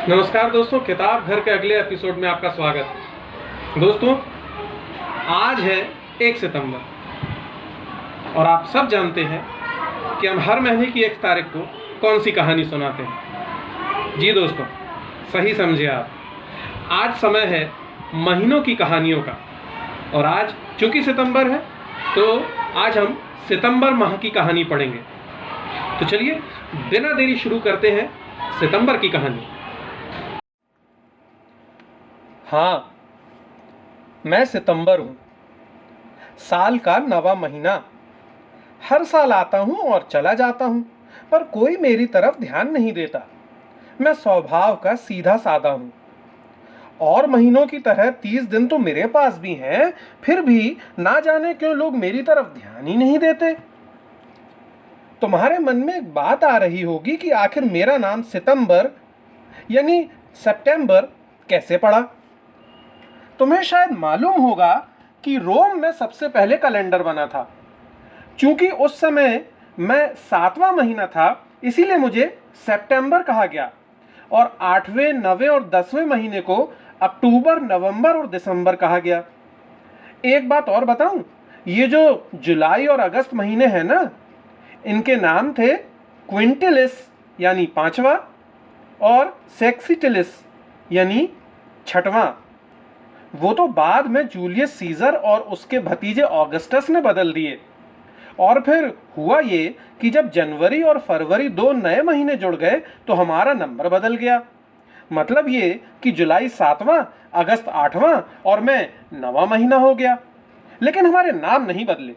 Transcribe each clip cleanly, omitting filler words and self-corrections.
नमस्कार दोस्तों, किताब घर के अगले एपिसोड में आपका स्वागत है। दोस्तों, आज है 1 सितंबर और आप सब जानते हैं कि हम हर महीने की 1 तारीख को कौन सी कहानी सुनाते हैं। जी दोस्तों, सही समझे आप। आज समय है महीनों की कहानियों का और आज चूंकि सितंबर है तो आज हम सितंबर माह की कहानी पढ़ेंगे। तो चलिए बिना देरी शुरू करते हैं सितंबर की कहानी। हाँ, मैं सितंबर हूँ, साल का 9वां महीना। हर साल आता हूँ और चला जाता हूँ, पर कोई मेरी तरफ ध्यान नहीं देता। मैं स्वभाव का सीधा साधा हूँ। और महीनों की तरह 30 दिन तो मेरे पास भी हैं, फिर भी ना जाने क्यों लोग मेरी तरफ ध्यान ही नहीं देते। तुम्हारे मन में एक बात आ रही होगी कि आखिर मेरा नाम सितंबर यानी सितंबर कैसे पड़ा। तुम्हें शायद मालूम होगा कि रोम में सबसे पहले कैलेंडर बना था। चूंकि उस समय मैं 7वां महीना था, इसीलिए मुझे सितंबर कहा गया और 8वें, 9वें और 10वें महीने को अक्टूबर, नवंबर और दिसंबर कहा गया। एक बात और बताऊं, ये जो जुलाई और अगस्त महीने हैं ना, इनके नाम थे क्विंटिलिस यानी 5वां और सेक्सिटिलिस यानी 6वां। वो तो बाद में जूलियस सीजर और उसके भतीजे ऑगस्टस ने बदल दिए। और फिर हुआ ये कि जब जनवरी और फरवरी 2 नए महीने जुड़ गए तो हमारा नंबर बदल गया। मतलब ये कि जुलाई 7वां, अगस्त 8वां और मैं 9वां महीना हो गया, लेकिन हमारे नाम नहीं बदले।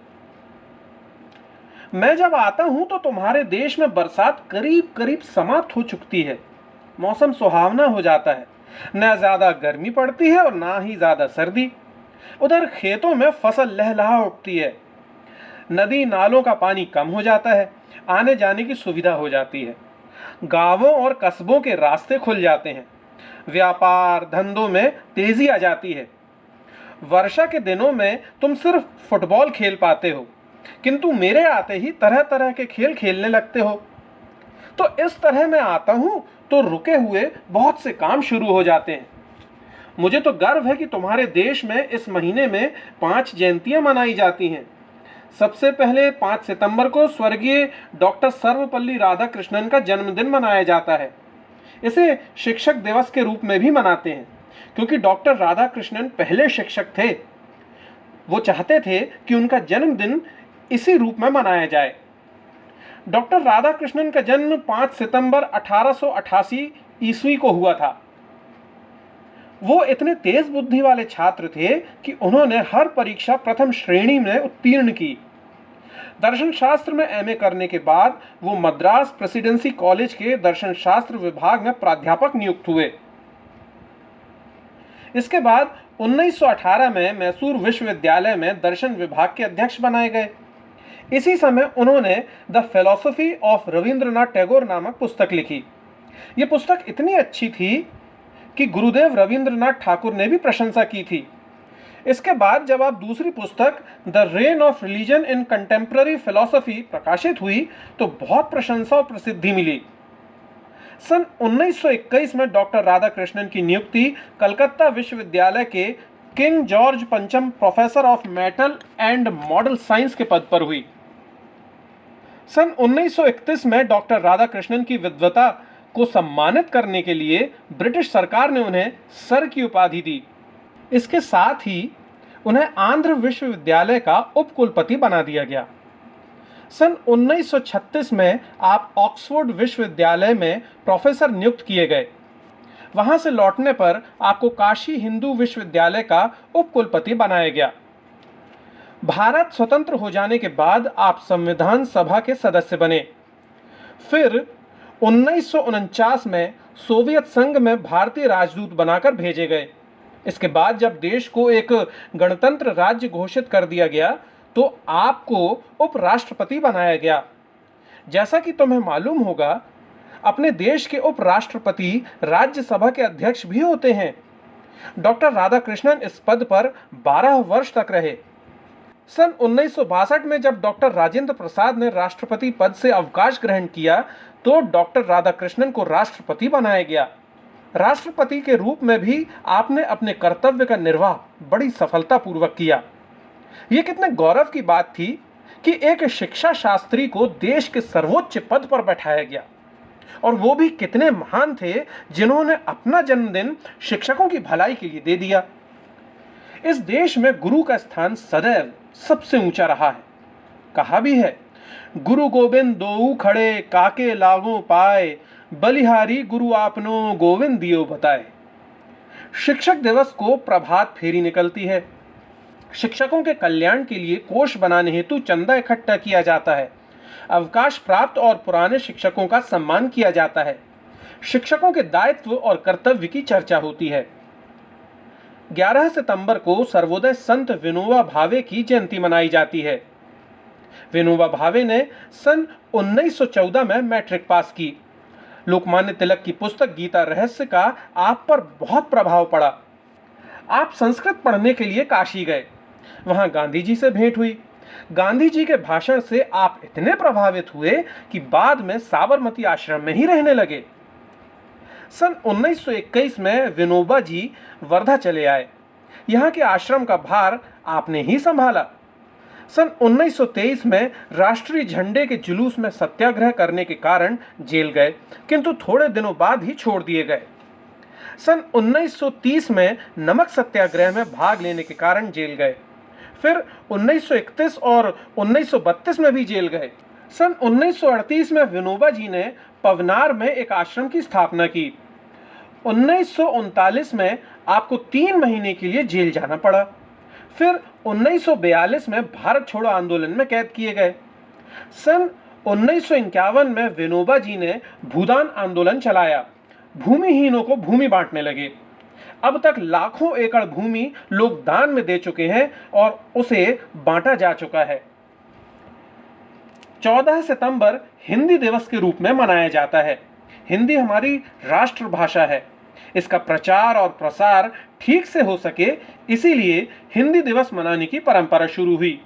मैं जब आता हूं तो तुम्हारे देश में बरसात करीब करीब समाप्त हो चुकती है। मौसम सुहावना हो जाता है, न ज्यादा गर्मी पड़ती है और ना ही ज्यादा सर्दी। उधर खेतों में फसल लहलहा उठती है, नदी नालों का पानी कम हो जाता है, आने जाने की सुविधा हो जाती है, गांवों और कस्बों के रास्ते खुल जाते हैं, व्यापार धंधों में तेजी आ जाती है। वर्षा के दिनों में तुम सिर्फ फुटबॉल खेल पाते हो, किंतु मेरे आते ही तरह तरह के खेल खेलने लगते हो। तो इस तरह मैं आता हूं तो रुके हुए बहुत से काम शुरू हो जाते हैं। मुझे तो गर्व है कि तुम्हारे देश में इस महीने में 5 जयंतियां मनाई जाती हैं। सबसे पहले 5 सितंबर को स्वर्गीय डॉक्टर सर्वपल्ली राधाकृष्णन का जन्मदिन मनाया जाता है। इसे शिक्षक दिवस के रूप में भी मनाते हैं, क्योंकि डॉक्टर राधाकृष्णन पहले शिक्षक थे। वो चाहते थे कि उनका जन्मदिन इसी रूप में मनाया जाए। डॉक्टर राधाकृष्णन का जन्म 5 सितंबर 1888 ईस्वी को हुआ था। वो इतने तेज बुद्धि वाले छात्र थे कि उन्होंने हर परीक्षा प्रथम श्रेणी में उत्तीर्ण की। दर्शन शास्त्र में एमए करने के बाद वो मद्रास प्रेसिडेंसी कॉलेज के दर्शन शास्त्र विभाग में प्राध्यापक नियुक्त हुए। इसके बाद 1918 में मैसूर विश्वविद्यालय में दर्शन विभाग के अध्यक्ष बनाए गए। इसी समय उन्होंने the philosophy of Rabindranath Tagore नामक पुस्तक लिखी। ये पुस्तक इतनी अच्छी थी कि गुरुदेव रविंद्रनाथ ठाकुर ने भी प्रशंसा की थी। इसके बाद जब आप दूसरी पुस्तक the rain of religion in contemporary philosophy प्रकाशित हुई तो बहुत प्रशंसा और प्रसिद्धि मिली। सन 1921 में डॉक्टर राधाकृष्णन की नियुक्ति कलकत्ता विश्वविद्यालय के किंग जॉर्ज पंचम professor of metal and model science के पद पर हुई। सन 1931 में डॉक्टर राधाकृष्णन की विद्वता को सम्मानित करने के लिए ब्रिटिश सरकार ने उन्हें सर की उपाधि दी। इसके साथ ही उन्हें आंध्र विश्वविद्यालय का उपकुलपति बना दिया गया। सन 1936 में आप ऑक्सफोर्ड विश्वविद्यालय में प्रोफेसर नियुक्त किए गए। वहां से लौटने पर आपको काशी हिंदू विश्वविद्यालय का उपकुलपति बनाया गया। भारत स्वतंत्र हो जाने के बाद आप संविधान सभा के सदस्य बने। फिर 1949 में सोवियत संघ में भारतीय राजदूत बनाकर भेजे गए। इसके बाद जब देश को एक गणतंत्र राज्य घोषित कर दिया गया तो आपको उपराष्ट्रपति बनाया गया। जैसा कि तुम्हें मालूम होगा, अपने देश के उपराष्ट्रपति राज्यसभा के अध्यक्ष भी होते हैं। डॉक्टर राधाकृष्णन इस पद पर 12 वर्ष तक रहे। सन 1962 में जब डॉक्टर राजेंद्र प्रसाद ने राष्ट्रपति पद से अवकाश ग्रहण किया तो डॉक्टर राधाकृष्णन को राष्ट्रपति बनाया गया। राष्ट्रपति के रूप में भी आपने अपने कर्तव्य का निर्वाह बड़ी सफलतापूर्वक किया। यह कितने गौरव की बात थी कि एक शिक्षा शास्त्री को देश के सर्वोच्च पद पर बैठाया गया, और वो भी कितने महान थे जिन्होंने अपना जन्मदिन शिक्षकों की भलाई के लिए दे दिया। इस देश में गुरु का स्थान सदैव सबसे ऊंचा रहा है। कहा भी है, गुरु गोविंद दोऊ खड़े काके लागों पाए, बलिहारी गुरु आपनो गोविंद दियो बताए। शिक्षक दिवस को प्रभात फेरी निकलती है। शिक्षकों के कल्याण के लिए कोष बनाने हेतु चंदा इकट्ठा किया जाता है। अवकाश प्राप्त और पुराने शिक्षकों का सम्मान किया जाता है। शिक्षकों के दायित्व और कर्तव्य की चर्चा होती है। 11 सितंबर को सर्वोदय संत विनोबा भावे की जयंती मनाई जाती है। विनोबा भावे ने सन 1914 में मैट्रिक पास की। लोकमान्य तिलक की पुस्तक गीता रहस्य का आप पर बहुत प्रभाव पड़ा। आप संस्कृत पढ़ने के लिए काशी गए। वहां गांधी जी से भेंट हुई। गांधी जी के भाषण से आप इतने प्रभावित हुए कि बाद में साबरमती आश्रम में ही रहने लगे। सन 1921 में विनोबा जी वर्धा चले आए। यहाँ के आश्रम का भार आपने ही संभाला। सन 1923 में राष्ट्रीय झंडे के जुलूस में सत्याग्रह करने के कारण जेल गए, किंतु थोड़े दिनों बाद ही छोड़ दिए गए। सन 1930 में नमक सत्याग्रह में भाग लेने के कारण जेल गए। फिर 1931 और 1932 में भी जेल गए। सन 1938 में विनोबा जी ने पवनार में एक आश्रम की स्थापना की। 1939 में आपको 3 महीने के लिए जेल जाना पड़ा। फिर 1942 में भारत छोड़ो आंदोलन में कैद किए गए। सन 1951 में विनोबा जी ने भूदान आंदोलन चलाया। भूमिहीनों को भूमि बांटने लगे। अब तक लाखों एकड़ भूमि लोग दान में दे चुके हैं और उसे बांटा जा चुका है। 14 सितंबर हिंदी दिवस के रूप में मनाया जाता है। हिंदी हमारी राष्ट्रभाषा है। इसका प्रचार और प्रसार ठीक से हो सके, इसीलिए हिंदी दिवस मनाने की परंपरा शुरू हुई।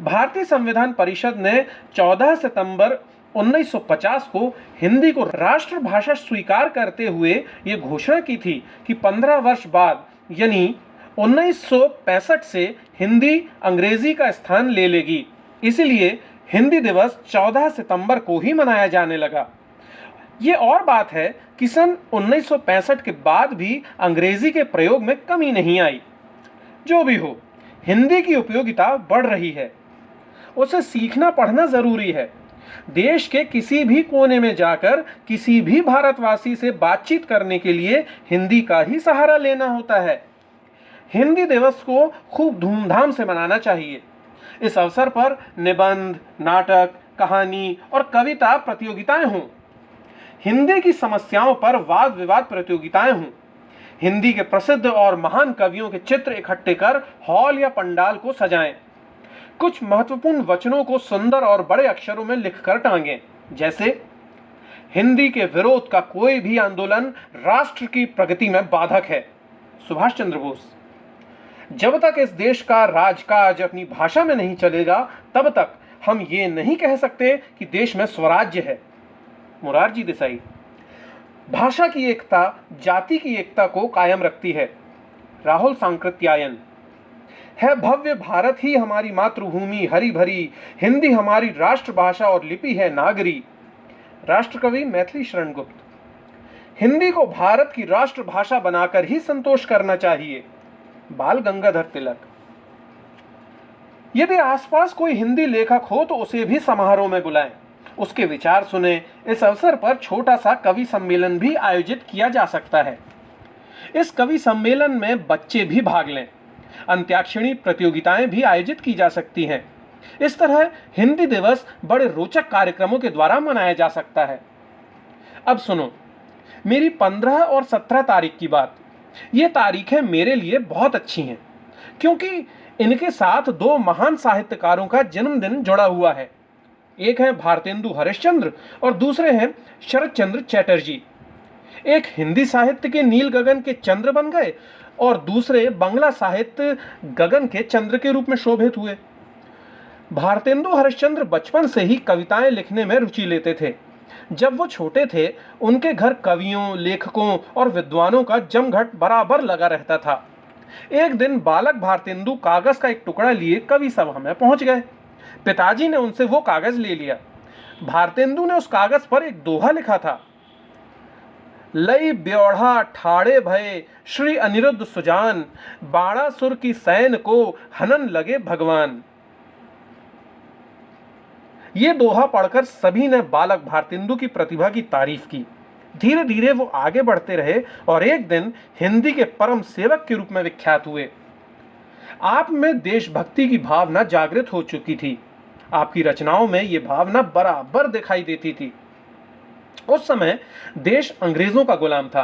भारतीय संविधान परिषद ने 14 सितंबर 1950 को हिंदी को राष्ट्रभाषा स्वीकार करते हुए ये घोषणा की थी कि 15 वर्ष बाद यानी 1965 से हिंदी अंग्रेजी का स्थान ले लेगी। इसलिए हिंदी दिवस 14 सितंबर को ही मनाया जाने लगा। ये और बात है कि सन 1965 के बाद भी अंग्रेजी के प्रयोग में कमी नहीं आई। जो भी हो, हिंदी की उपयोगिता बढ़ रही है। उसे सीखना पढ़ना जरूरी है। देश के किसी भी कोने में जाकर किसी भी भारतवासी से बातचीत करने के लिए हिंदी का ही सहारा लेना होता है। हिंदी दिवस को खूब धूमधाम से मनाना चाहिए। इस अवसर पर निबंध, नाटक, कहानी और कविता प्रतियोगिताएं हों। हिंदी की समस्याओं पर वाद विवाद प्रतियोगिताएं हों। हिंदी के प्रसिद्ध और महान कवियों के चित्र इकट्ठे कर हॉल या पंडाल को सजाएं। कुछ महत्वपूर्ण वचनों को सुंदर और बड़े अक्षरों में लिखकर टांगें, जैसे हिंदी के विरोध का कोई भी आंदोलन राष्ट्र की प्रगति में बाधक है, सुभाष चंद्र बोस। जब तक इस देश का राजकाज अपनी भाषा में नहीं चलेगा, तब तक हम ये नहीं कह सकते कि देश में स्वराज्य है, मोरारजी देसाई। भाषा की एकता जाति की एकता को कायम रखती है, राहुल सांकृत्यायन। है भव्य भारत ही हमारी मातृभूमि हरी भरी, हिंदी हमारी राष्ट्रभाषा और लिपि है नागरी, राष्ट्रकवि मैथिली शरण गुप्त। हिंदी को भारत की राष्ट्रभाषा बनाकर ही संतोष करना चाहिए, बाल गंगाधर तिलक। यदि आसपास कोई हिंदी लेखक हो तो उसे भी समारोह में बुलाएं, उसके विचार सुने। इस अवसर पर छोटा सा कवि सम्मेलन भी आयोजित किया जा सकता है। इस कवि सम्मेलन में बच्चे भी भाग लें। अंत्याक्षरी प्रतियोगिताएं भी आयोजित की जा सकती हैं। इस तरह हिंदी दिवस बड़े रोचक कार्यक्रमों के द्वारा मनाया जा सकता है। अब सुनो मेरी 15 और 17 तारीख की बात। ये तारीखें मेरे लिए बहुत अच्छी हैं, क्योंकि इनके साथ 2 महान साहित्यकारों का जन्मदिन जुड़ा हुआ है। एक है भारतेंदु हरिश्चंद्र और दूसरे हैं शरत चंद्र चैटर्जी। एक हिंदी साहित्य के नील गगन के चंद्र बन गए और दूसरे बांग्ला साहित्य गगन के चंद्र के रूप में शोभित हुए। भारतेंदु हरिश्चंद्र बचपन से ही कविताएं लिखने में रुचि लेते थे। जब वो छोटे थे, उनके घर कवियों, लेखकों और विद्वानों का जमघट बराबर लगा रहता था। एक दिन बालक भारतेंदु कागज का एक टुकड़ा लिए कवि सभा में पहुंच गए। पिताजी ने उनसे वो कागज ले लिया। भारतेंदु ने उस कागज पर एक दोहा लिखा था, लई ब्योढ़ा ठाड़े भये श्री अनिरुद्ध सुजान, बाणासुर की सैन को हनन लगे भगवान। ये दोहा पढ़कर सभी ने बालक भारतेंदु की प्रतिभा की तारीफ की। धीरे धीरे वो आगे बढ़ते रहे और एक दिन हिंदी के परम सेवक के रूप में विख्यात हुए। आप में देशभक्ति की भावना जागृत हो चुकी थी। आपकी रचनाओं में ये भावना बराबर दिखाई देती थी। उस समय देश अंग्रेजों का गुलाम था।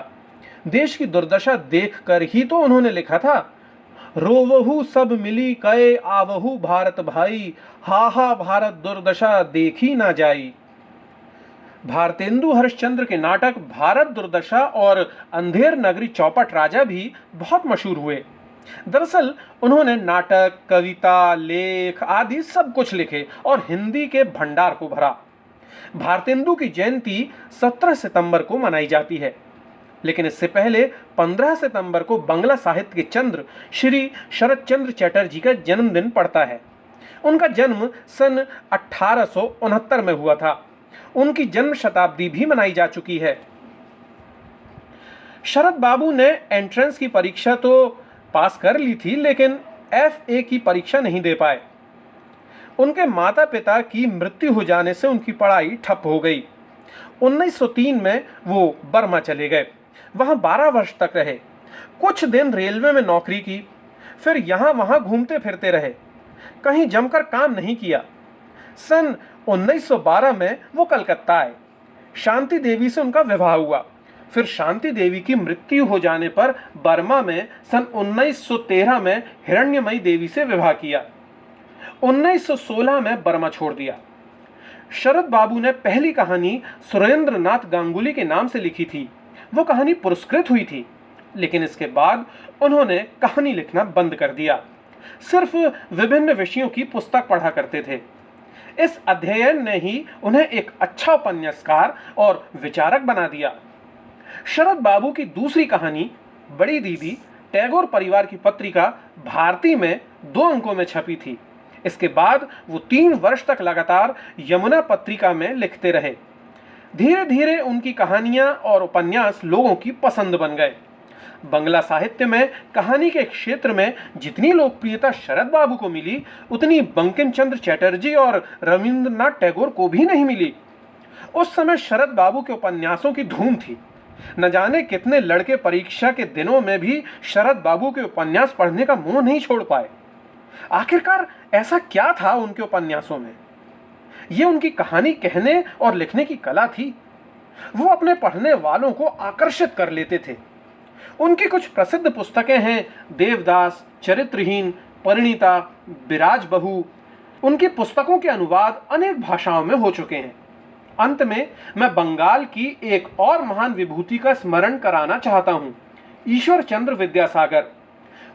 देश की दुर्दशा देखकर ही तो उन्होंने लिखा था, रोवहु सब मिली कए आवहु भारत भाई, हाहा भारत दुर्दशा देखी ना जाई। भारतेंदु हरिश्चंद्र के नाटक भारत दुर्दशा और अंधेर नगरी चौपट राजा भी बहुत मशहूर हुए। दरअसल उन्होंने नाटक, कविता, लेख आदि सब कुछ लिखे और हिंदी के भंडार को भरा। भारतेंदु की जयंती 17 सितंबर को मनाई जाती है, लेकिन इससे पहले 15 सितंबर को बंगला साहित्य के चंद्र श्री शरद चंद्र चटर्जी का जन्मदिन पड़ता है। उनका जन्म सन 1869 में हुआ था। उनकी जन्म शताब्दी भी मनाई जा चुकी है। शरद बाबू ने एंट्रेंस की परीक्षा तो पास कर ली थी, लेकिन FA की परीक्षा नहीं दे पाए। उनके माता पिता की मृत्यु हो जाने से उनकी पढ़ाई ठप हो गई। 1903 में वो बर्मा चले गए। वहां 12 वर्ष तक रहे। कुछ दिन रेलवे में नौकरी की, फिर यहां वहां घूमते फिरते रहे। कहीं जमकर काम नहीं किया। सन 1912 में वो कलकत्ता आए। शांति देवी से उनका विवाह हुआ। फिर शांति देवी की मृत्यु हो जाने पर बर्मा में सन 1913 में हिरण्यमयी देवी से विवाह किया। 1916 में बर्मा छोड़ दिया। शरद बाबू ने पहली कहानी सुरेंद्रनाथ गांगुली के नाम से लिखी थी। वो कहानी पुरस्कृत हुई थी, लेकिन इसके बाद उन्होंने कहानी लिखना बंद कर दिया। सिर्फ विभिन्न विषयों की पुस्तक पढ़ा करते थे। इस अध्ययन ने ही उन्हें एक अच्छा उपन्यासकार और विचारक बना दिया। शरद बाबू की दूसरी कहानी बड़ी दीदी टैगोर परिवार की पत्रिका भारती में 2 अंकों में छपी थी। इसके बाद वो 3 वर्ष तक लगातार यमुना पत्रिका में लिखते रहे। धीरे धीरे उनकी कहानियां और उपन्यास लोगों की पसंद बन गए। बंगला साहित्य में कहानी के क्षेत्र में जितनी लोकप्रियता शरद बाबू को मिली, उतनी बंकिम चंद्र चटर्जी और रविंद्रनाथ टैगोर को भी नहीं मिली। उस समय शरद बाबू के उपन्यासों की धूम थी। न जाने कितने लड़के परीक्षा के दिनों में भी शरद बाबू के उपन्यास पढ़ने का मोह नहीं छोड़ पाए। आखिरकार ऐसा क्या था उनके उपन्यासों में? ये उनकी कहानी कहने और लिखने की कला थी। वो अपने पढ़ने वालों को आकर्षित कर लेते थे। उनकी कुछ प्रसिद्ध पुस्तकें हैं, देवदास, चरित्रहीन, परिणीता, विराज बहू। उनकी पुस्तकों के अनुवाद अनेक भाषाओं में हो चुके हैं। अंत में मैं बंगाल की एक और महान विभूति का स्मरण कराना चाहता हूं, ईश्वर चंद्र विद्यासागर।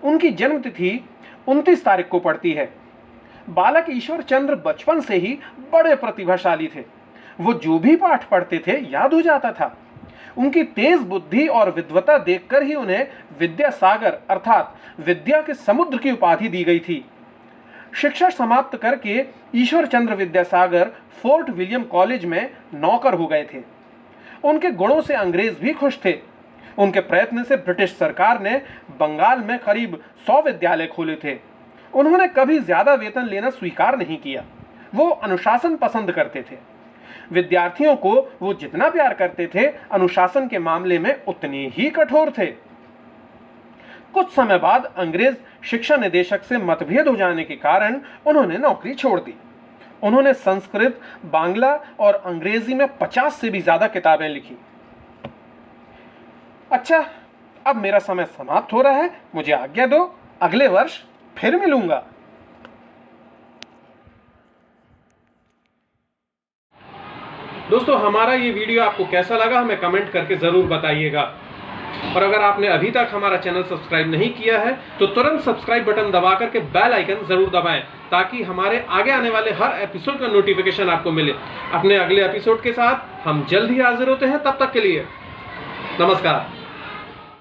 उनकी जन्मतिथि 29 तारीख को पड़ती है। बालक ईश्वर चंद्र बचपन से ही बड़े प्रतिभाशाली थे। वो जो भी पाठ पढ़ते थे याद हो जाता था। उनकी तेज बुद्धि और विद्वता देखकर ही उन्हें विद्यासागर अर्थात विद्या के समुद्र की उपाधि दी गई थी। शिक्षा समाप्त करके Ishwar Chandra Vidyasagar fort William college में नौकर हो गए थे। उनके गुणों से अंग्रेज भी खुश थे। उनके प्रयत्न से ब्रिटिश सरकार ने बंगाल में करीब 100 विद्यालय खोले थे। उन्होंने कभी ज्यादा वेतन लेना स्वीकार नहीं किया। वो अनुशासन पसंद करते थे। विद्यार्थियों को वो जितना प्यार करते थे, अनुशासन के मामले में उतने ही कठोर थे। कुछ समय बाद अंग्रेज शिक्षा निदेशक से मतभेद हो जाने के कारण उन्होंने नौकरी छोड़ दी। उन्होंने संस्कृत, बांग्ला और अंग्रेजी में 50 से भी ज्यादा किताबें लिखी। अच्छा, अब मेरा समय समाप्त हो रहा है, मुझे आज्ञा दो। अगले वर्ष फिर मिलूंगा। दोस्तों, हमारा ये वीडियो आपको कैसा लगा हमें कमेंट करके जरूर बताइएगा। और अगर आपने अभी तक हमारा चैनल सब्सक्राइब नहीं किया है तो तुरंत सब्सक्राइब बटन दबा करके बेल आइकन जरूर दबाएं, ताकि हमारे आगे आने वाले हर एपिसोड का नोटिफिकेशन आपको मिले। अपने अगले एपिसोड के साथ हम जल्द ही हाजिर होते हैं, तब तक के लिए नमस्कार।